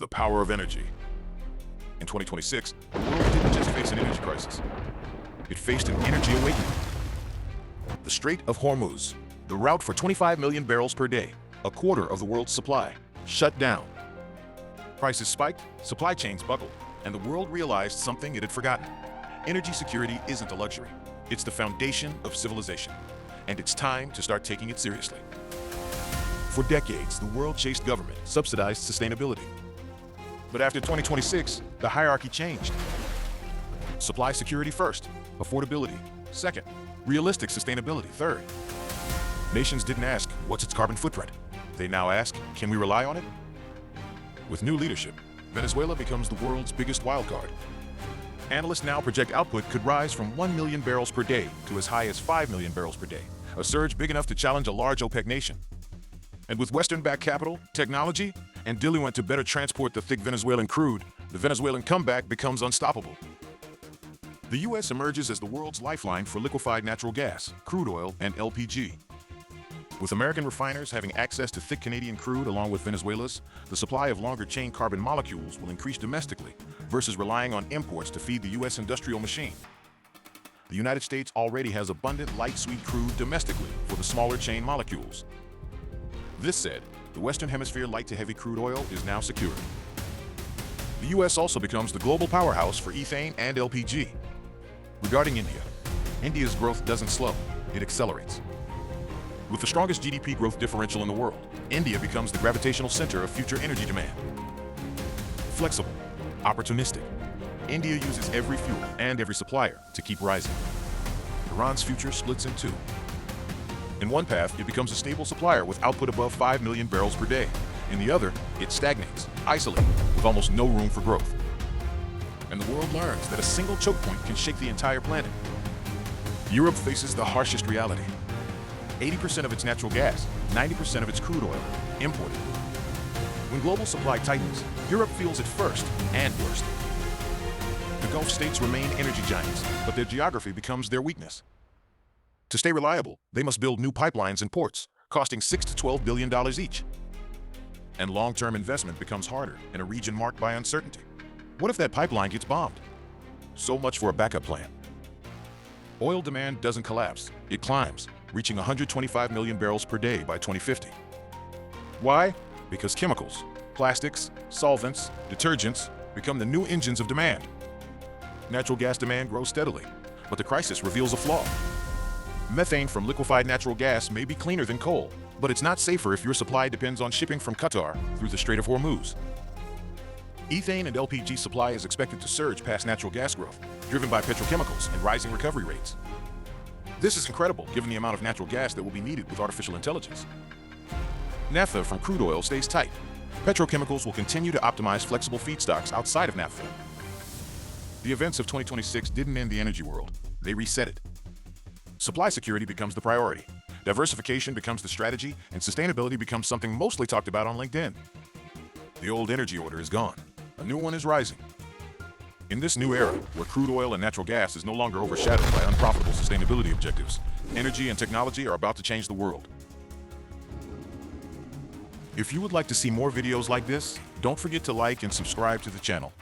The power of energy. In 2026, the world didn't just face an energy crisis. It faced an energy awakening. The Strait of Hormuz, the route for 25 million barrels per day, a quarter of the world's supply, shut down. Prices spiked, supply chains buckled, and the world realized something it had forgotten. Energy security isn't a luxury. It's the foundation of civilization, and it's time to start taking it seriously. For decades, the world chased government, subsidized sustainability. But after 2026, the hierarchy changed. Supply security first, affordability second, realistic sustainability third. Nations didn't ask, what's its carbon footprint? They now ask, can we rely on it? With new leadership, Venezuela becomes the world's biggest wildcard. Analysts now project output could rise from 1 million barrels per day to as high as 5 million barrels per day, a surge big enough to challenge a large OPEC nation. And with Western-backed capital, technology, and diluent to better transport the thick Venezuelan crude, the Venezuelan comeback becomes unstoppable. The U.S. emerges as the world's lifeline for liquefied natural gas, crude oil, and LPG. With American refiners having access to thick Canadian crude along with Venezuela's, the supply of longer-chain carbon molecules will increase domestically versus relying on imports to feed the U.S. industrial machine. The United States already has abundant light-sweet crude domestically for the smaller chain molecules. This said, the Western Hemisphere light-to-heavy crude oil is now secured. The U.S. also becomes the global powerhouse for ethane and LPG. Regarding India, India's growth doesn't slow, it accelerates. With the strongest GDP growth differential in the world, India becomes the gravitational center of future energy demand. Flexible, opportunistic, India uses every fuel and every supplier to keep rising. Iran's future splits in two. In one path, it becomes a stable supplier with output above 5 million barrels per day. In the other, it stagnates, isolated, with almost no room for growth. And the world learns that a single choke point can shake the entire planet. Europe faces the harshest reality. 80% of its natural gas, 90% of its crude oil, imported. When global supply tightens, Europe feels it first and worst. The Gulf states remain energy giants, but their geography becomes their weakness. To stay reliable, they must build new pipelines and ports, costing $6 to $12 billion each. And long-term investment becomes harder in a region marked by uncertainty. What if that pipeline gets bombed? So much for a backup plan. Oil demand doesn't collapse, it climbs, reaching 125 million barrels per day by 2050. Why? Because chemicals, plastics, solvents, detergents become the new engines of demand. Natural gas demand grows steadily, but the crisis reveals a flaw. Methane from liquefied natural gas may be cleaner than coal, but it's not safer if your supply depends on shipping from Qatar through the Strait of Hormuz. Ethane and LPG supply is expected to surge past natural gas growth, driven by petrochemicals and rising recovery rates. This is incredible given the amount of natural gas that will be needed with artificial intelligence. Naphtha from crude oil stays tight. Petrochemicals will continue to optimize flexible feedstocks outside of naphtha. The events of 2026 didn't end the energy world, they reset it. Supply security becomes the priority. Diversification becomes the strategy, and sustainability becomes something mostly talked about on LinkedIn. The old energy order is gone. A new one is rising. In this new era, where crude oil and natural gas is no longer overshadowed by unprofitable sustainability objectives, energy and technology are about to change the world. If you would like to see more videos like this, don't forget to like and subscribe to the channel.